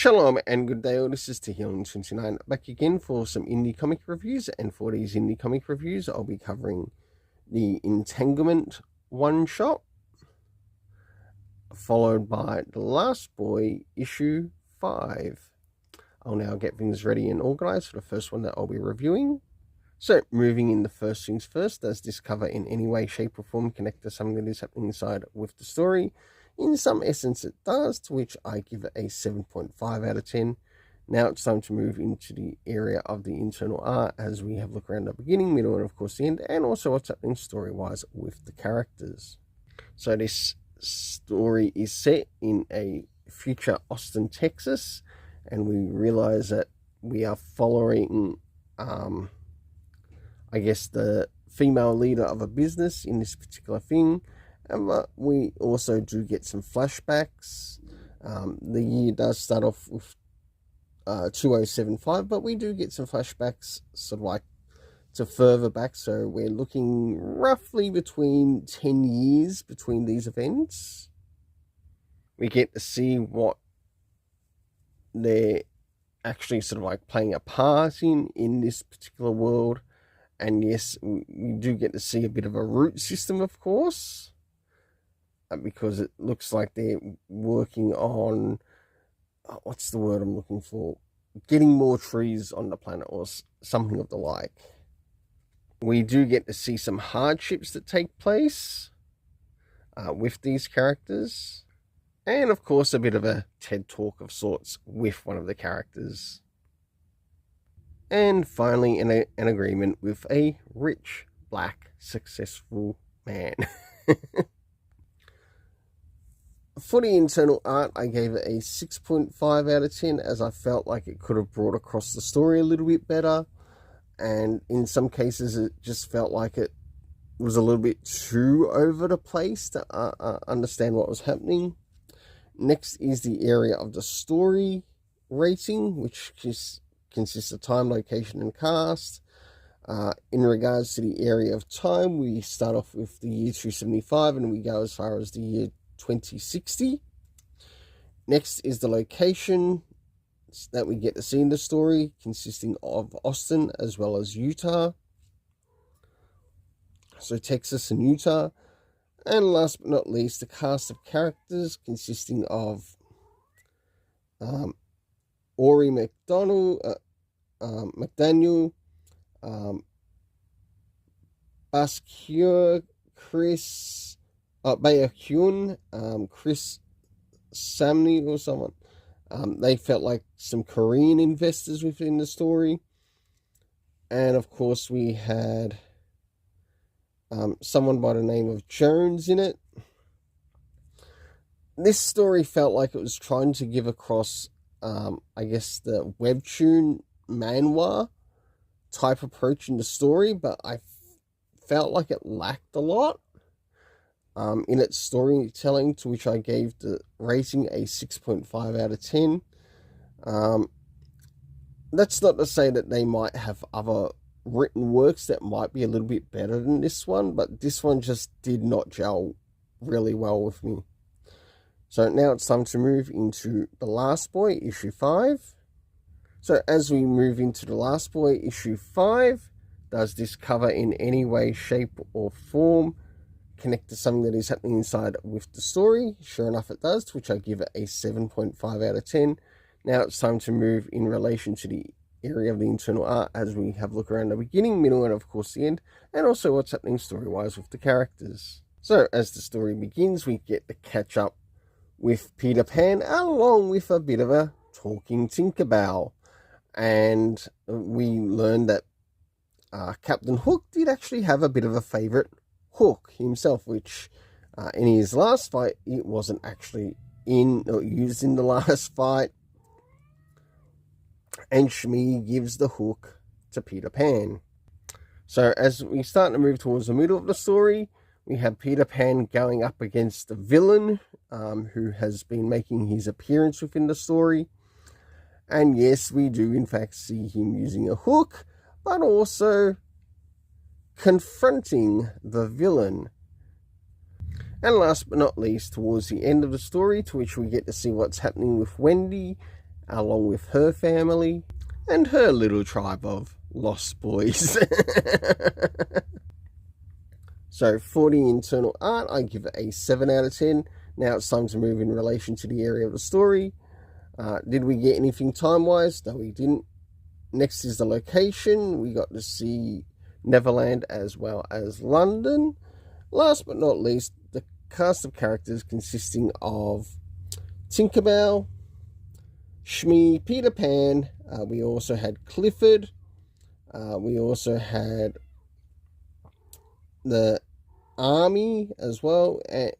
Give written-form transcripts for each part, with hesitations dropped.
Shalom and good day all, this is Healing29 back again for some indie comic reviews, and for these indie comic reviews I'll be covering the Entanglement one-shot, followed by The Last Boy issue 5. I'll now get things ready and organised for the first one that I'll be reviewing. So, moving in the first things first, does this cover in any way, shape or form connect to something that is happening inside with the story? In some essence it does, to which I give it a 7.5 out of 10. Now it's time to move into the area of the internal art as we have a look around the beginning, middle and of course the end, and also what's happening story-wise with the characters. So this story is set in a future Austin, Texas, and we realize that we are following, I guess, the female leader of a business in this particular thing. But we also do get some flashbacks. The year does start off with 2075, but we do get some flashbacks sort of like to further back. So we're looking roughly between 10 years between these events. We get to see what they're actually sort of like playing a part in this particular world. And yes, we do get to see a bit of a root system, of course, because it looks like they're working on, what's the word I'm looking for? Getting more trees on the planet or something of the like. We do get to see some hardships that take place with these characters. And of course, a bit of a TED talk of sorts with one of the characters. And finally, an agreement with a rich, black, successful man. For the internal art, I gave it a 6.5 out of 10, as I felt like it could have brought across the story a little bit better. And in some cases, it just felt like it was a little bit too over the place to understand what was happening. Next is the area of the story rating, which consists of time, location, and cast. In regards to the area of time, we start off with the year 275 and we go as far as the year 2060. Next is the location that we get to see in the story, consisting of Austin as well as Utah. So Texas and Utah. And last but not least, the cast of characters consisting of Ori McDaniel, Basquiat, Chris Bayakyun, Chris Samney or someone. They felt like some Korean investors within the story. And of course we had someone by the name of Jones in it. This story felt like it was trying to give across, I guess, the webtoon manhwa type approach in the story, but I felt like it lacked a lot in its storytelling, to which I gave the rating a 6.5 out of 10. That's not to say that they might have other written works that might be a little bit better than this one, but this one just did not gel really well with me. So now it's time to move into The Last Boy, issue 5. So as we move into The Last Boy, issue 5, does this cover in any way, shape or form connect to something that is happening inside with the story? Sure enough it does, to which I give it a 7.5 out of 10. Now it's time to move in relation to the area of the internal art as we have a look around the beginning, middle and of course the end, and also what's happening story-wise with the characters. So as the story begins, we get to catch up with Peter Pan along with a bit of a talking Tinkerbell. And we learned that Captain Hook did actually have a bit of a favourite Hook himself, which in his last fight, it wasn't actually used in the last fight. And Shmi gives the hook to Peter Pan. So as we start to move towards the middle of the story, we have Peter Pan going up against the villain who has been making his appearance within the story. And yes, we do in fact see him using a hook, but also confronting the villain. And last but not least, towards the end of the story, to which we get to see what's happening with Wendy along with her family and her little tribe of lost boys. So for the internal art, I give it a 7 out of 10. Now it's time to move in relation to the area of the story. Did we get anything time-wise? No, we didn't. Next is the location. We got to see Neverland as well as London. Last but not least, the cast of characters consisting of Tinkerbell, Shmi, Peter Pan. We also had Clifford. We also had the army as well as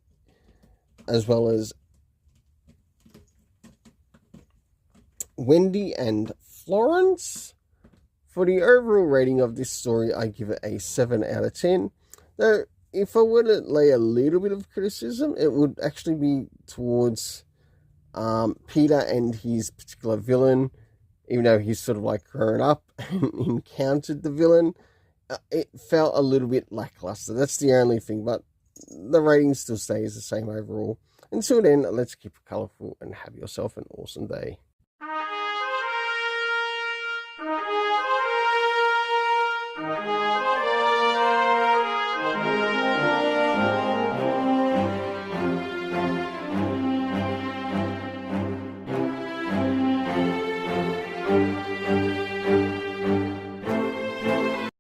Wendy and Florence. For the overall rating of this story, I give it a 7 out of 10. Though, if I were to lay a little bit of criticism, it would actually be towards Peter and his particular villain. Even though he's sort of like grown up and encountered the villain, it felt a little bit lackluster. That's the only thing, but the rating still stays the same overall. Until then, let's keep it colourful and have yourself an awesome day.